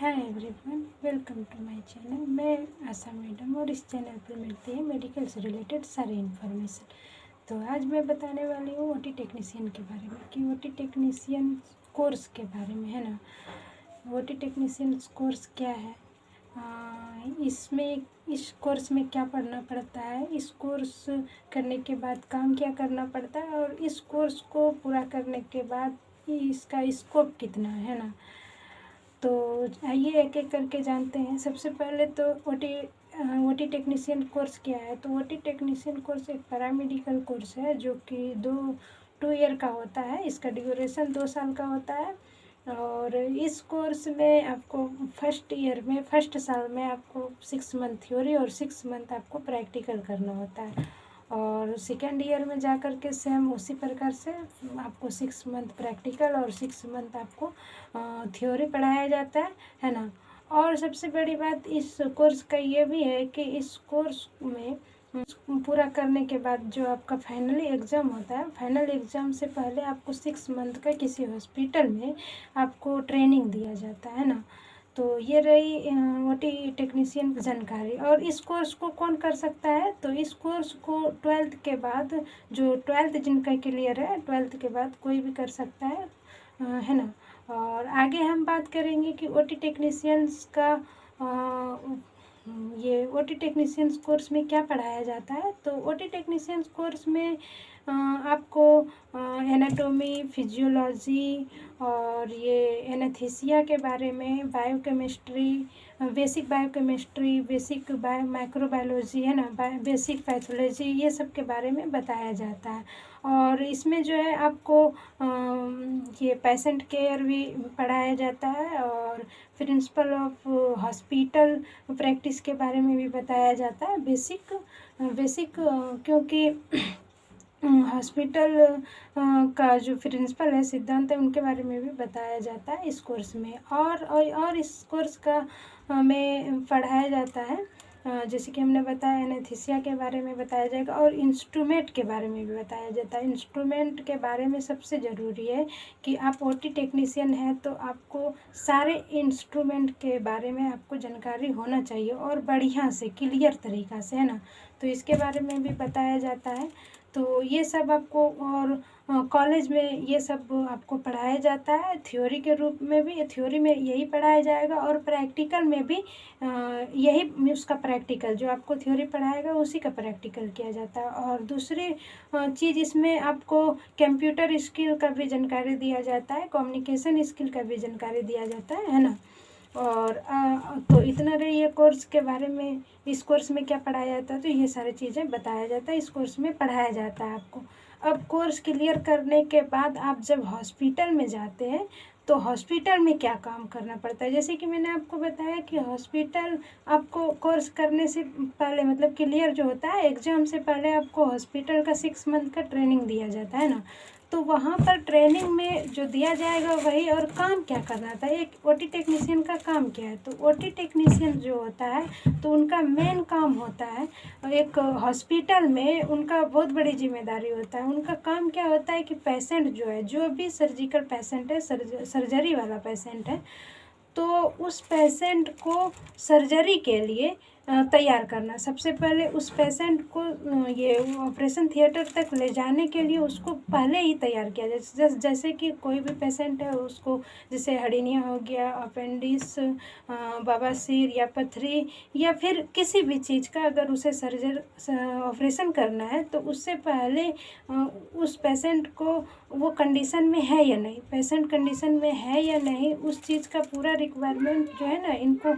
Hi everyone, welcome to my channel. मैं Asha madam और इस चैनल पर मिलती है मेडिकल से रिलेटेड सारी इन्फॉर्मेशन। तो आज मैं बताने वाली हूँ ओटी टेक्नीशियन के बारे में कि ओटी टेक्नीशियन कोर्स के बारे में, है ना। ओटी टेक्नीशियन कोर्स क्या है, इसमें इस कोर्स में क्या पढ़ना पड़ता है, इस कोर्स करने के बाद काम क्या करना पड़ता है और इस कोर्स को पूरा करने के बाद इसका स्कोप कितना है ना। तो आइए एक एक करके जानते हैं। सबसे पहले तो ओटी टेक्नीशियन कोर्स क्या है। तो ओटी टेक्नीशियन कोर्स एक पैरामेडिकल कोर्स है जो कि 2 ईयर का होता है। इसका ड्यूरेशन 2 साल का होता है और इस कोर्स में आपको फर्स्ट साल में आपको 6 मंथ थ्योरी और 6 मंथ आपको प्रैक्टिकल करना होता है और सेकेंड ईयर में जा कर के सेम उसी प्रकार से आपको 6 मंथ प्रैक्टिकल और 6 मंथ आपको थ्योरी पढ़ाया जाता है ना। और सबसे बड़ी बात इस कोर्स का ये भी है कि इस कोर्स में पूरा करने के बाद जो आपका फाइनली एग्ज़ाम होता है, फाइनल एग्ज़ाम से पहले आपको 6 मंथ का किसी हॉस्पिटल में आपको ट्रेनिंग दिया जाता है ना। तो ये रही ओटी टेक्नीशियन की जानकारी। और इस कोर्स को कौन कर सकता है, तो इस कोर्स को 12th के बाद, जो 12th जिनका क्लियर है 12th के बाद कोई भी कर सकता है ना। और आगे हम बात करेंगे कि ओटी टेक्नीशियंस का ये ओटी टेक्नीशियंस कोर्स में क्या पढ़ाया जाता है। तो ओटी टेक्नीशियंस कोर्स में आपको एनाटोमी, फिजियोलॉजी और ये एनेस्थीसिया के बारे में, biochemistry, basic biochemistry, basic microbiology है ना, बेसिक पैथोलॉजी, ये सब के बारे में बताया जाता है। और इसमें जो है आपको ये पेशेंट केयर भी पढ़ाया जाता है और प्रिंसिपल ऑफ हॉस्पिटल प्रैक्टिस के बारे में भी बताया जाता है। बेसिक क्योंकि हॉस्पिटल का जो प्रिंसिपल है, सिद्धांत है, उनके बारे में भी बताया जाता है इस कोर्स में। और इस कोर्स का में पढ़ाया जाता है जैसे कि हमने बताया एनेस्थीसिया के बारे में बताया जाएगा और इंस्ट्रूमेंट के बारे में भी बताया जाता है। इंस्ट्रूमेंट के बारे में सबसे ज़रूरी है कि आप ओटी टेक्नीशियन हैं तो आपको सारे इंस्ट्रूमेंट के बारे में आपको जानकारी होना चाहिए और बढ़िया से क्लियर तरीक़ा से, है ना। तो इसके बारे में भी बताया जाता है। तो ये सब आपको, और कॉलेज में ये सब आपको पढ़ाया जाता है थ्योरी के रूप में भी। थ्योरी में यही पढ़ाया जाएगा और प्रैक्टिकल में भी यही उसका प्रैक्टिकल, जो आपको थ्योरी पढ़ाएगा उसी का प्रैक्टिकल किया जाता है। और दूसरी चीज़ इसमें आपको कंप्यूटर स्किल का भी जानकारी दिया जाता है, कम्युनिकेशन स्किल का भी जानकारी दिया जाता है ना। और तो इतना रही ये कोर्स के बारे में। इस कोर्स में क्या पढ़ाया जाता है, तो ये सारी चीज़ें बताया जाता है, इस कोर्स में पढ़ाया जाता है आपको। अब कोर्स क्लियर करने के बाद आप जब हॉस्पिटल में जाते हैं तो हॉस्पिटल में क्या काम करना पड़ता है। जैसे कि मैंने आपको बताया कि हॉस्पिटल आपको कोर्स करने से पहले, मतलब क्लियर जो होता है एग्ज़ाम से पहले, आपको हॉस्पिटल का 6 मंथ का ट्रेनिंग दिया जाता है ना। तो वहाँ पर ट्रेनिंग में जो दिया जाएगा वही, और काम क्या करना था, एक ओटी टेक्नीशियन का काम क्या है। तो ओटी टेक्नीशियन जो होता है तो उनका मेन काम होता है, एक हॉस्पिटल में उनका बहुत बड़ी जिम्मेदारी होता है। उनका काम क्या होता है कि पेशेंट जो है, जो भी सर्जिकल पेशेंट है, सर्जरी वाला पेशेंट है, तो उस पेशेंट को सर्जरी के लिए तैयार करना। सबसे पहले उस पेशेंट को ये ऑपरेशन थिएटर तक ले जाने के लिए उसको पहले ही तैयार किया जाए। जैसे कि कोई भी पेशेंट है उसको, जैसे हर्निया हो गया, अपेंडिक्स, बवासीर या पथरी या फिर किसी भी चीज़ का अगर उसे ऑपरेशन करना है तो उससे पहले उस पेशेंट को वो कंडीशन में है या नहीं, पेशेंट कंडीशन में है या नहीं, उस चीज़ का पूरा रिक्वायरमेंट जो है ना इनको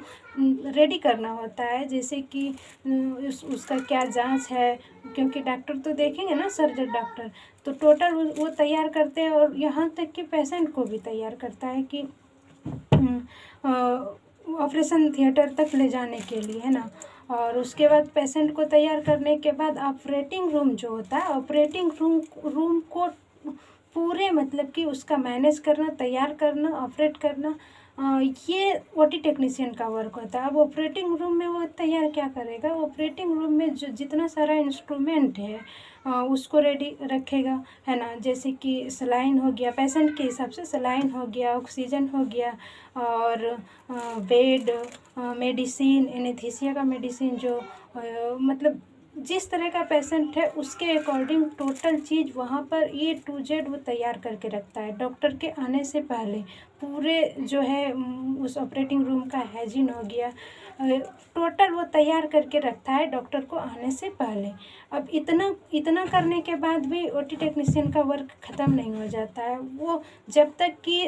रेडी करना होता है। जैसे कि उसका क्या जांच है, क्योंकि डॉक्टर तो देखेंगे ना, सर्जन डॉक्टर, तो टोटल वो तैयार करते हैं। और यहाँ तक कि पेशेंट को भी तैयार करता है कि ऑपरेशन थिएटर तक ले जाने के लिए, है ना। और उसके बाद पेशेंट को तैयार करने के बाद ऑपरेटिंग रूम जो होता है, ऑपरेटिंग रूम को पूरे, मतलब कि उसका मैनेज करना, तैयार करना, ऑपरेट करना, ये ओटी टेक्नीशियन का वर्क होता है। अब ऑपरेटिंग रूम में वो तैयार क्या करेगा, ऑपरेटिंग रूम में जो जितना सारा इंस्ट्रूमेंट है उसको रेडी रखेगा, है ना। जैसे कि सलाइन हो गया, पेशेंट के हिसाब से सलाइन हो गया, ऑक्सीजन हो गया, और बेड, मेडिसिन, एनेस्थीसिया का मेडिसिन, जो मतलब जिस तरह का पेशेंट है उसके अकॉर्डिंग टोटल चीज़ वहाँ पर A to Z वो तैयार करके रखता है डॉक्टर के आने से पहले। पूरे जो है उस ऑपरेटिंग रूम का हाइजीन हो गया, टोटल वो तैयार करके रखता है डॉक्टर को आने से पहले। अब इतना करने के बाद भी ओटी टेक्नीशियन का वर्क ख़त्म नहीं हो जाता है। वो जब तक कि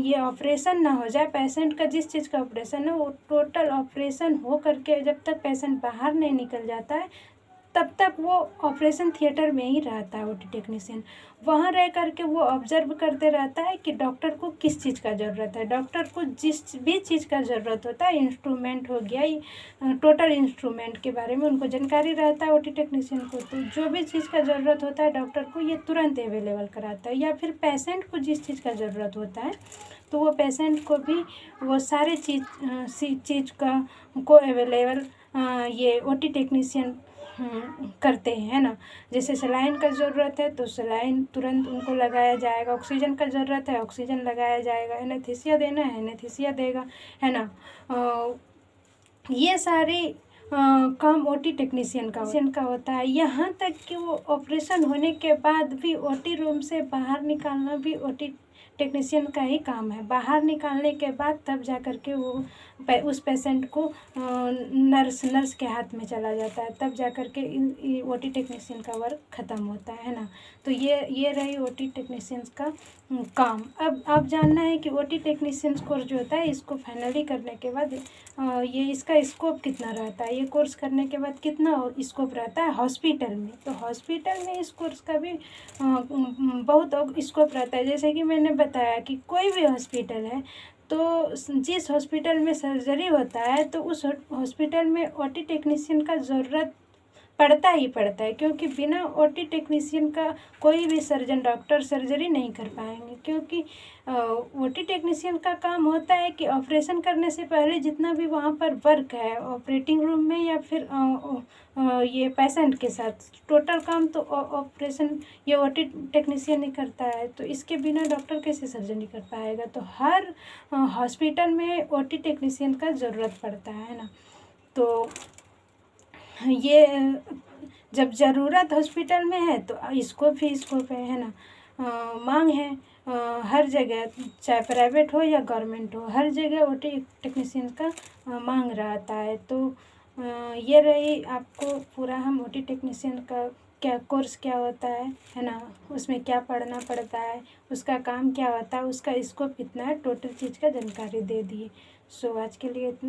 ये ऑपरेशन ना हो जाए, पेशेंट का जिस चीज़ का ऑपरेशन है वो टोटल ऑपरेशन हो करके जब तक पेशेंट बाहर नहीं निकल जाता है तब तक वो ऑपरेशन थिएटर में ही रहता है ओटी टेक्नीशियन। वहाँ रह करके वो ऑब्जर्व करते रहता है कि डॉक्टर को किस चीज़ का ज़रूरत है। डॉक्टर को जिस भी चीज़ का ज़रूरत होता है, इंस्ट्रूमेंट हो गया, टोटल इंस्ट्रूमेंट के बारे में उनको जानकारी रहता है ओटी टेक्नीशियन को। तो जो भी चीज़ का ज़रूरत होता है डॉक्टर को ये तुरंत अवेलेबल कराता है। या फिर पेशेंट को जिस चीज़ का ज़रूरत होता है तो वो पेशेंट को भी वो सारे चीज़ को अवेलेबल ये ओटी टेक्नीशियन करते हैं, है ना। जैसे सलाइन का ज़रूरत है तो सलाइन तुरंत उनको लगाया जाएगा, ऑक्सीजन का ज़रूरत है ऑक्सीजन लगाया जाएगा, एनेस्थीसिया देना है एनेस्थीसिया देगा, है ना। ये सारे काम ओटी टेक्नीशियन का होता है। यहाँ तक कि वो ऑपरेशन होने के बाद भी ओटी रूम से बाहर निकालना भी ओटी टेक्नीशियन का ही काम है। बाहर निकालने के बाद तब जा कर के वो उस पेशेंट को नर्स के हाथ में चला जाता है, तब जा कर के ओटी टेक्नीशियन का वर्क ख़त्म होता है ना। तो ये रही ओटी टेक्नीशियंस का काम। अब आप जानना है कि ओटी टेक्नीशियंस कोर्स जो होता है इसको फाइनली करने के बाद ये इसका स्कोप कितना रहता है, ये कोर्स करने के बाद कितना स्कोप रहता है हॉस्पिटल में। तो हॉस्पिटल में इस कोर्स का भी बहुत स्कोप रहता है। जैसे कि मैंने बताया कि कोई भी हॉस्पिटल है तो जिस हॉस्पिटल में सर्जरी होता है तो उस हॉस्पिटल में ओटी टेक्नीशियन का ज़रूरत पड़ता ही पड़ता है, क्योंकि बिना ओटी टेक्नीशियन का कोई भी सर्जन डॉक्टर सर्जरी नहीं कर पाएंगे। क्योंकि ओटी टेक्नीशियन का काम होता है कि ऑपरेशन करने से पहले जितना भी वहाँ पर वर्क है ऑपरेटिंग रूम में या फिर ये पेशेंट के साथ, टोटल काम तो ऑपरेशन ये ओटी टेक्नीशियन ही करता है। तो इसके बिना डॉक्टर कैसे सर्जरी कर पाएगा। तो हर हॉस्पिटल में ओटी टेक्नीशियन का ज़रूरत पड़ता है ना। तो ये जब ज़रूरत हॉस्पिटल में है तो स्कोप है ना। मांग है हर जगह, चाहे प्राइवेट हो या गवर्नमेंट हो, हर जगह ओटी टेक्नीशियन का मांग रहता है। तो ये रही आपको पूरा हम ओटी टेक्नीशियन का कोर्स क्या होता है ना, उसमें क्या पढ़ना पड़ता है, उसका काम क्या होता है, उसका स्कोप कितना है, टोटल चीज़ का जानकारी दे दिए। सो आज के लिए इतना।